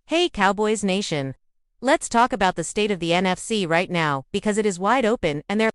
Hey Cowboys Nation! Let's talk about the state of the NFC right now, because it is wide open and there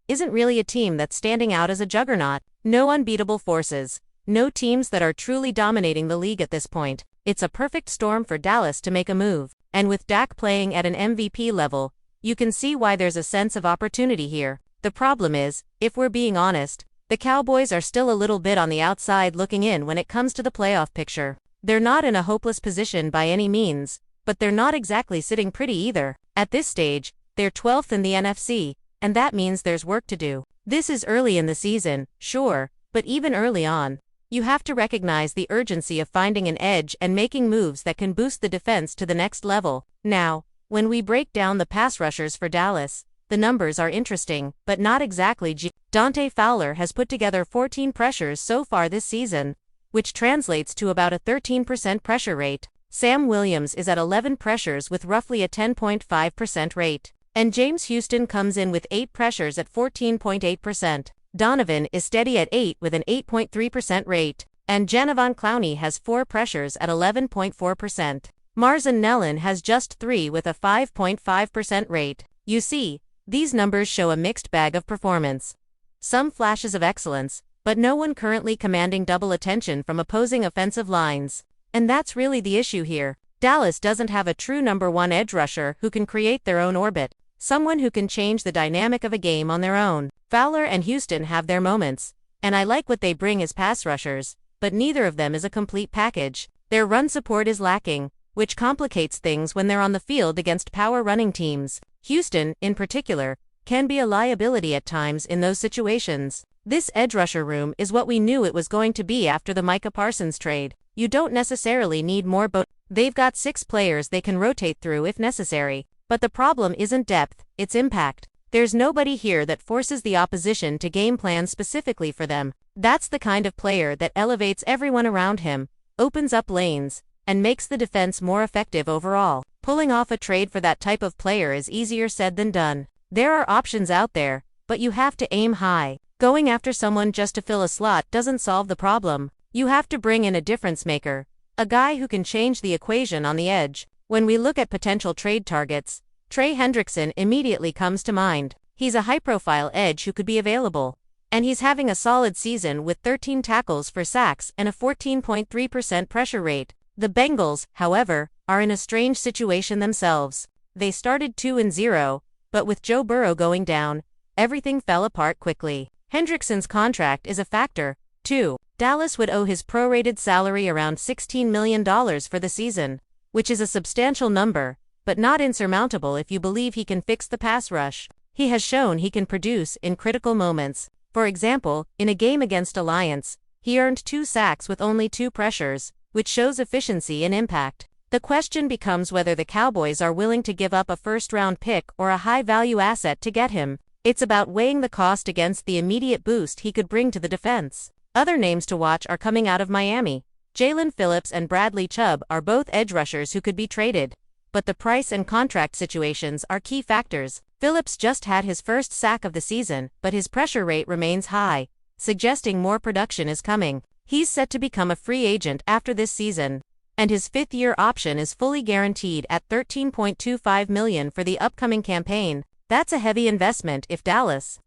isn't really a team that's standing out as a juggernaut. No unbeatable forces. No teams that are truly dominating the league at this point. It's a perfect storm for Dallas to make a move. And with Dak playing at an MVP level, you can see why there's a sense of opportunity here. The problem is, if we're being honest, the Cowboys are still a little bit on the outside looking in when it comes to the playoff picture. They're not in a hopeless position by any means, but they're not exactly sitting pretty either. At this stage, they're 12th in the NFC, and that means there's work to do. This is early in the season, sure, but even early on, you have to recognize the urgency of finding an edge and making moves that can boost the defense to the next level. Now, when we break down the pass rushers for Dallas, the numbers are interesting, but not exactly Dante Fowler has put together 14 pressures so far this season, which translates to about a 13% pressure rate. Sam Williams is at 11 pressures with roughly a 10.5% rate. And James Houston comes in with 8 pressures at 14.8%. Donovan is steady at 8 with an 8.3% rate. And Jadeveon Clowney has 4 pressures at 11.4%. Marshawn Nellen has just 3 with a 5.5% rate. You see, these numbers show a mixed bag of performance. Some flashes of excellence, but no one currently commanding double attention from opposing offensive lines. And that's really the issue here. Dallas doesn't have a true number one edge rusher who can create their own orbit, someone who can change the dynamic of a game on their own. Fowler and Houston have their moments, and I like what they bring as pass rushers, but neither of them is a complete package. Their run support is lacking, which complicates things when they're on the field against power running teams. Houston, in particular, can be a liability at times in those situations. This edge rusher room is what we knew it was going to be after the Micah Parsons trade. You don't necessarily need more, but they've got 6 players they can rotate through if necessary. But the problem isn't depth, it's impact. There's nobody here that forces the opposition to game plan specifically for them. That's the kind of player that elevates everyone around him, opens up lanes, and makes the defense more effective overall. Pulling off a trade for that type of player is easier said than done. There are options out there, but you have to aim high. Going after someone just to fill a slot doesn't solve the problem. You have to bring in a difference maker, a guy who can change the equation on the edge. When we look at potential trade targets, Trey Hendrickson immediately comes to mind. He's a high-profile edge who could be available, and he's having a solid season with 13 tackles for sacks and a 14.3% pressure rate. The Bengals, however, are in a strange situation themselves. They started 2-0, but with Joe Burrow going down, everything fell apart quickly. Hendrickson's contract is a factor, too. Dallas would owe his prorated salary around $16 million for the season, which is a substantial number, but not insurmountable if you believe he can fix the pass rush. He has shown he can produce in critical moments. For example, in a game against Alliance, he earned 2 sacks with only 2 pressures, which shows efficiency and impact. The question becomes whether the Cowboys are willing to give up a first-round pick or a high-value asset to get him. It's about weighing the cost against the immediate boost he could bring to the defense. Other names to watch are coming out of Miami. Jalen Phillips and Bradley Chubb are both edge rushers who could be traded, but the price and contract situations are key factors. Phillips just had his first sack of the season, but his pressure rate remains high, suggesting more production is coming. He's set to become a free agent after this season, and his 5th-year option is fully guaranteed at $13.25 million for the upcoming campaign. That's a heavy investment if Dallas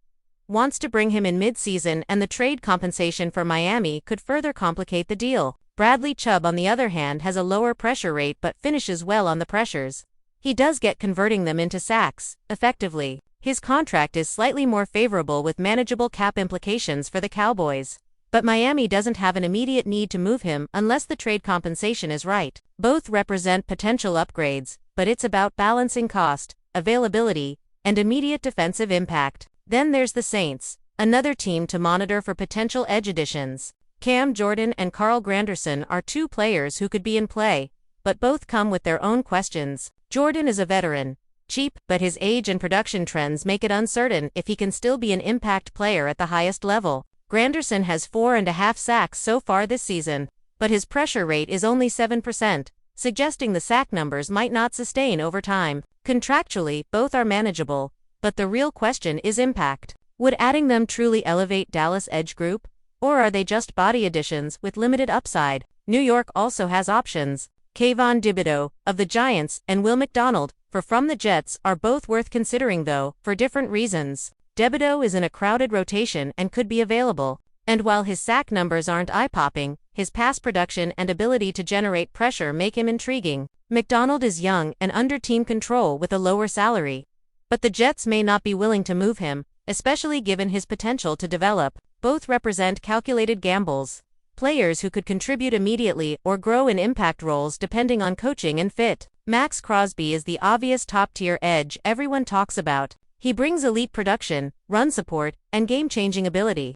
wants to bring him in mid-season, and the trade compensation for Miami could further complicate the deal. Bradley Chubb, on the other hand, has a lower pressure rate but finishes well on the pressures. He does get converting them into sacks, effectively. His contract is slightly more favorable with manageable cap implications for the Cowboys. But Miami doesn't have an immediate need to move him unless the trade compensation is right. Both represent potential upgrades, but it's about balancing cost, availability, and immediate defensive impact. Then there's the Saints, another team to monitor for potential edge additions. Cam Jordan and Carl Granderson are 2 players who could be in play, but both come with their own questions. Jordan is a veteran, cheap, but his age and production trends make it uncertain if he can still be an impact player at the highest level. Granderson has 4.5 sacks so far this season, but his pressure rate is only 7%, suggesting the sack numbers might not sustain over time. Contractually, both are manageable, but the real question is impact. Would adding them truly elevate Dallas' edge group? Or are they just body additions with limited upside? New York also has options. Kayvon Thibodeau, of the Giants, and Will McDonald, from the Jets, are both worth considering though, for different reasons. Thibodeau is in a crowded rotation and could be available. And while his sack numbers aren't eye-popping, his pass production and ability to generate pressure make him intriguing. McDonald is young and under team control with a lower salary. But the Jets may not be willing to move him, especially given his potential to develop. Both represent calculated gambles. Players who could contribute immediately or grow in impact roles depending on coaching and fit. Max Crosby is the obvious top-tier edge everyone talks about. He brings elite production, run support, and game-changing ability.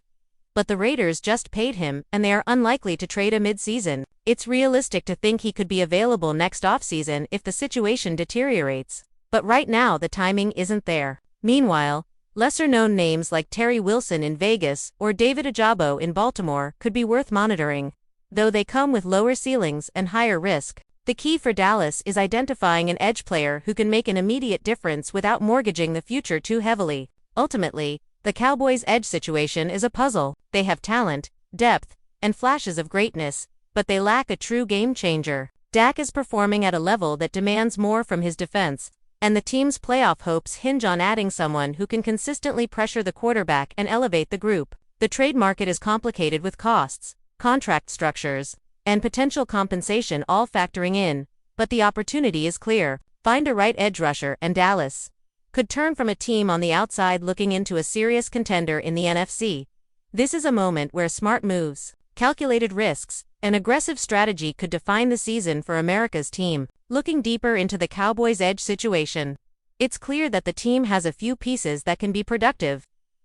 But the Raiders just paid him, and they are unlikely to trade him mid-season. It's realistic to think he could be available next offseason if the situation deteriorates. But right now the timing isn't there. Meanwhile, lesser-known names like Terry Wilson in Vegas or David Ojabo in Baltimore could be worth monitoring, though they come with lower ceilings and higher risk. The key for Dallas is identifying an edge player who can make an immediate difference without mortgaging the future too heavily. Ultimately, the Cowboys' edge situation is a puzzle. They have talent, depth, and flashes of greatness, but they lack a true game changer. Dak is performing at a level that demands more from his defense, and the team's playoff hopes hinge on adding someone who can consistently pressure the quarterback and elevate the group. The trade market is complicated with costs, contract structures, and potential compensation all factoring in, but the opportunity is clear. Find a right edge rusher and Dallas could turn from a team on the outside looking into a serious contender in the NFC. This is a moment where smart moves, calculated risks, and aggressive strategy could define the season for America's team. Looking deeper into the Cowboys' edge situation, it's clear that the team has a few pieces that can be productive,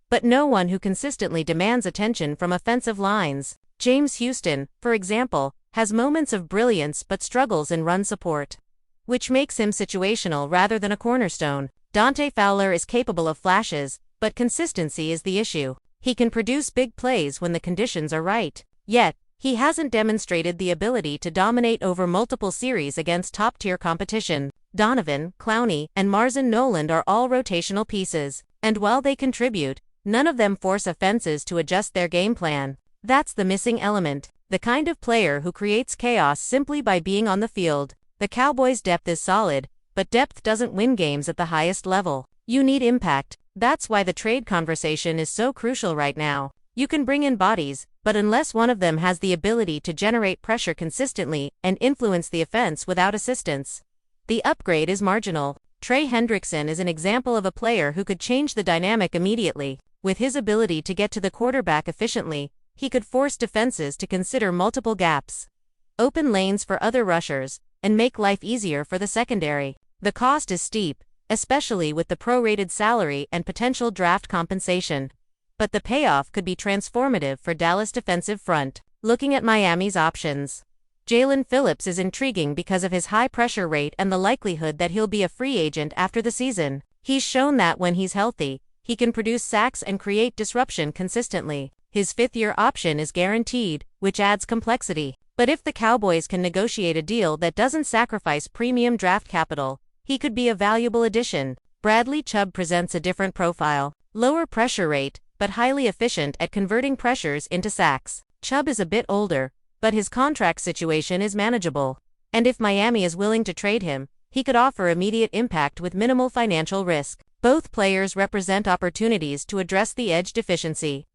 but no one who consistently demands attention from offensive lines. James Houston, for example, has moments of brilliance but struggles in run support, which makes him situational rather than a cornerstone. Dante Fowler is capable of flashes, but consistency is the issue. He can produce big plays when the conditions are right, yet he hasn't demonstrated the ability to dominate over multiple series against top-tier competition. Donovan, Clowney, and Marshawn Noland are all rotational pieces, and while they contribute, none of them force offenses to adjust their game plan. That's the missing element, the kind of player who creates chaos simply by being on the field. The Cowboys' depth is solid, but depth doesn't win games at the highest level. You need impact. That's why the trade conversation is so crucial right now. You can bring in bodies, but unless one of them has the ability to generate pressure consistently and influence the offense without assistance, the upgrade is marginal. Trey Hendrickson is an example of a player who could change the dynamic immediately. With his ability to get to the quarterback efficiently, he could force defenses to consider multiple gaps, open lanes for other rushers, and make life easier for the secondary. The cost is steep, especially with the prorated salary and potential draft compensation, but the payoff could be transformative for Dallas' defensive front. Looking at Miami's options, Jalen Phillips is intriguing because of his high pressure rate and the likelihood that he'll be a free agent after the season. He's shown that when he's healthy, he can produce sacks and create disruption consistently. His fifth-year option is guaranteed, which adds complexity. But if the Cowboys can negotiate a deal that doesn't sacrifice premium draft capital, he could be a valuable addition. Bradley Chubb presents a different profile. Lower pressure rate, but highly efficient at converting pressures into sacks. Chubb is a bit older, but his contract situation is manageable. And if Miami is willing to trade him, he could offer immediate impact with minimal financial risk. Both players represent opportunities to address the edge deficiency,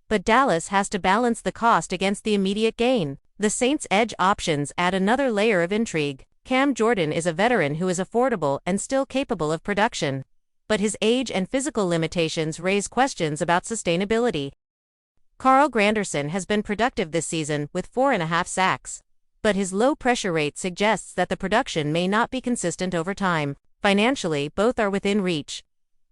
but Dallas has to balance the cost against the immediate gain. The Saints' edge options add another layer of intrigue. Cam Jordan is a veteran who is affordable and still capable of production, but his age and physical limitations raise questions about sustainability. Carl Granderson has been productive this season with 4.5 sacks, but his low pressure rate suggests that the production may not be consistent over time. Financially, both are within reach,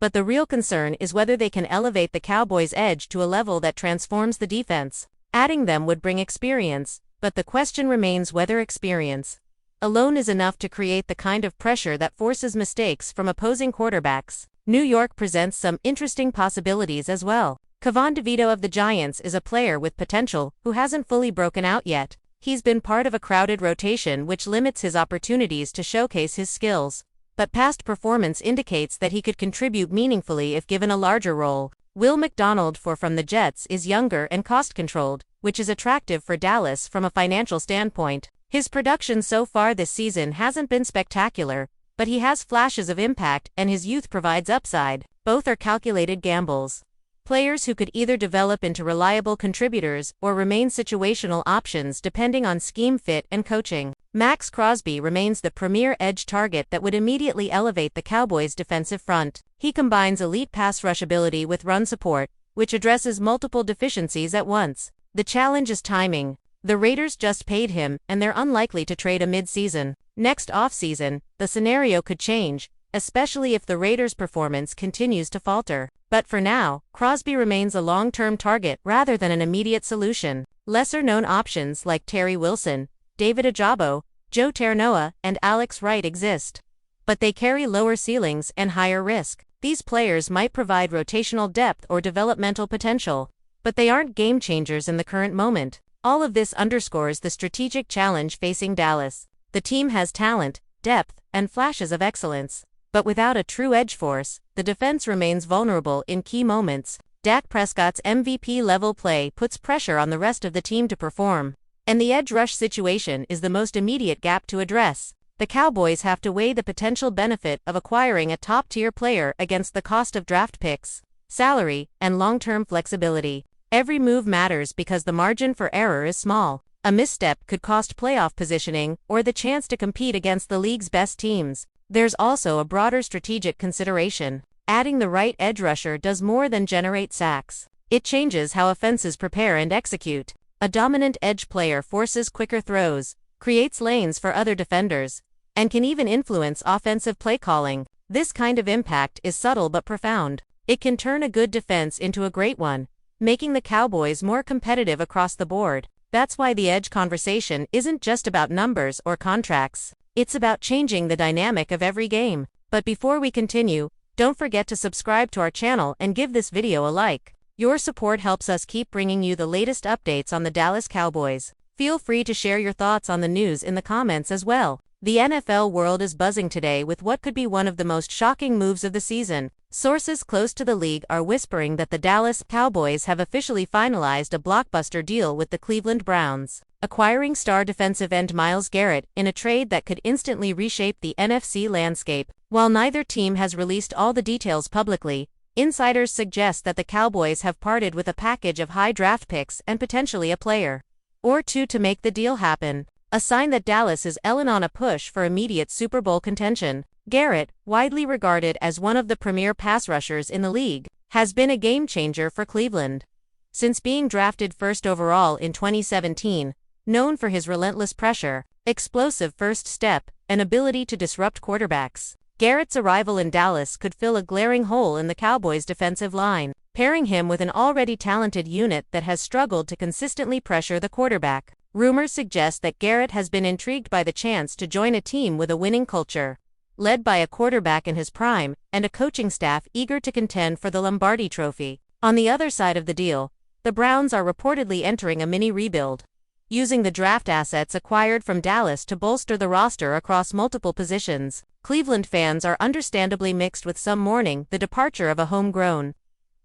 but the real concern is whether they can elevate the Cowboys' edge to a level that transforms the defense. Adding them would bring experience, but the question remains whether experience alone is enough to create the kind of pressure that forces mistakes from opposing quarterbacks. New York presents some interesting possibilities as well. Kayvon Thibodeau of the Giants is a player with potential who hasn't fully broken out yet. He's been part of a crowded rotation which limits his opportunities to showcase his skills, but past performance indicates that he could contribute meaningfully if given a larger role. Will McDonald from the Jets is younger and cost-controlled, which is attractive for Dallas from a financial standpoint. His production so far this season hasn't been spectacular, but he has flashes of impact and his youth provides upside. Both are calculated gambles. Players who could either develop into reliable contributors or remain situational options depending on scheme fit and coaching. Max Crosby remains the premier edge target that would immediately elevate the Cowboys' defensive front. He combines elite pass rush ability with run support, which addresses multiple deficiencies at once. The challenge is timing. The Raiders just paid him, and they're unlikely to trade a mid-season. Next offseason, the scenario could change, especially if the Raiders' performance continues to falter. But for now, Crosby remains a long-term target rather than an immediate solution. Lesser-known options like Terry Wilson, David Ojabo, Joe Ternoa, and Alex Wright exist. But they carry lower ceilings and higher risk. These players might provide rotational depth or developmental potential, but they aren't game-changers in the current moment. All of this underscores the strategic challenge facing Dallas. The team has talent, depth, and flashes of excellence. But without a true edge force, the defense remains vulnerable in key moments. Dak Prescott's MVP-level play puts pressure on the rest of the team to perform, and the edge rush situation is the most immediate gap to address. The Cowboys have to weigh the potential benefit of acquiring a top-tier player against the cost of draft picks, salary, and long-term flexibility. Every move matters because the margin for error is small. A misstep could cost playoff positioning or the chance to compete against the league's best teams. There's also a broader strategic consideration. Adding the right edge rusher does more than generate sacks. It changes how offenses prepare and execute. A dominant edge player forces quicker throws, creates lanes for other defenders, and can even influence offensive play calling. This kind of impact is subtle but profound. It can turn a good defense into a great one, making the Cowboys more competitive across the board. That's why the edge conversation isn't just about numbers or contracts. It's about changing the dynamic of every game. But before we continue, don't forget to subscribe to our channel and give this video a like. Your support helps us keep bringing you the latest updates on the Dallas Cowboys. Feel free to share your thoughts on the news in the comments as well. The NFL world is buzzing today with what could be one of the most shocking moves of the season. Sources close to the league are whispering that the Dallas Cowboys have officially finalized a blockbuster deal with the Cleveland Browns, acquiring star defensive end MYLES GARRETT in a trade that could instantly reshape the NFC landscape. While neither team has released all the details publicly, insiders suggest that the Cowboys have parted with a package of high draft picks and potentially a player or two to make the deal happen. A sign that Dallas is on a push for immediate Super Bowl contention. Garrett, widely regarded as one of the premier pass rushers in the league, has been a game-changer for Cleveland. Since being drafted first overall in 2017, known for his relentless pressure, explosive first step, and ability to disrupt quarterbacks, Garrett's arrival in Dallas could fill a glaring hole in the Cowboys' defensive line, pairing him with an already talented unit that has struggled to consistently pressure the quarterback. Rumors suggest that Garrett has been intrigued by the chance to join a team with a winning culture, led by a quarterback in his prime, and a coaching staff eager to contend for the Lombardi Trophy. On the other side of the deal, the Browns are reportedly entering a mini-rebuild, using the draft assets acquired from Dallas to bolster the roster across multiple positions. Cleveland fans are understandably mixed, with some mourning the departure of a homegrown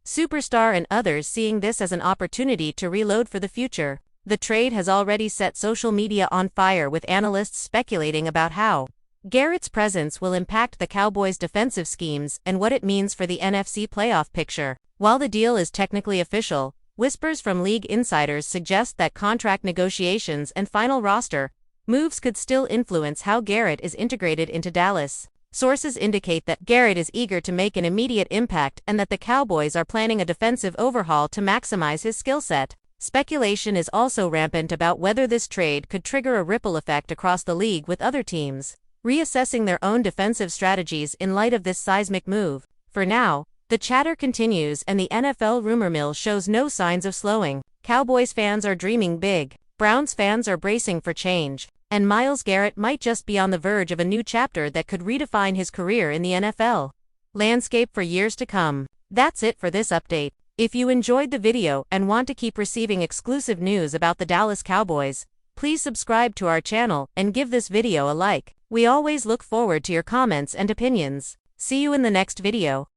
superstar and others seeing this as an opportunity to reload for the future. The trade has already set social media on fire, with analysts speculating about how Garrett's presence will impact the Cowboys' defensive schemes and what it means for the NFC playoff picture. While the deal is technically official, whispers from league insiders suggest that contract negotiations and final roster moves could still influence how Garrett is integrated into Dallas. Sources indicate that Garrett is eager to make an immediate impact and that the Cowboys are planning a defensive overhaul to maximize his skill set. Speculation is also rampant about whether this trade could trigger a ripple effect across the league, with other teams reassessing their own defensive strategies in light of this seismic move. For now, the chatter continues and the NFL rumor mill shows no signs of slowing. Cowboys fans are dreaming big, Browns fans are bracing for change, and MYLES GARRETT might just be on the verge of a new chapter that could redefine his career in the NFL landscape for years to come. That's it for this update. If you enjoyed the video and want to keep receiving exclusive news about the Dallas Cowboys, please subscribe to our channel and give this video a like. We always look forward to your comments and opinions. See you in the next video.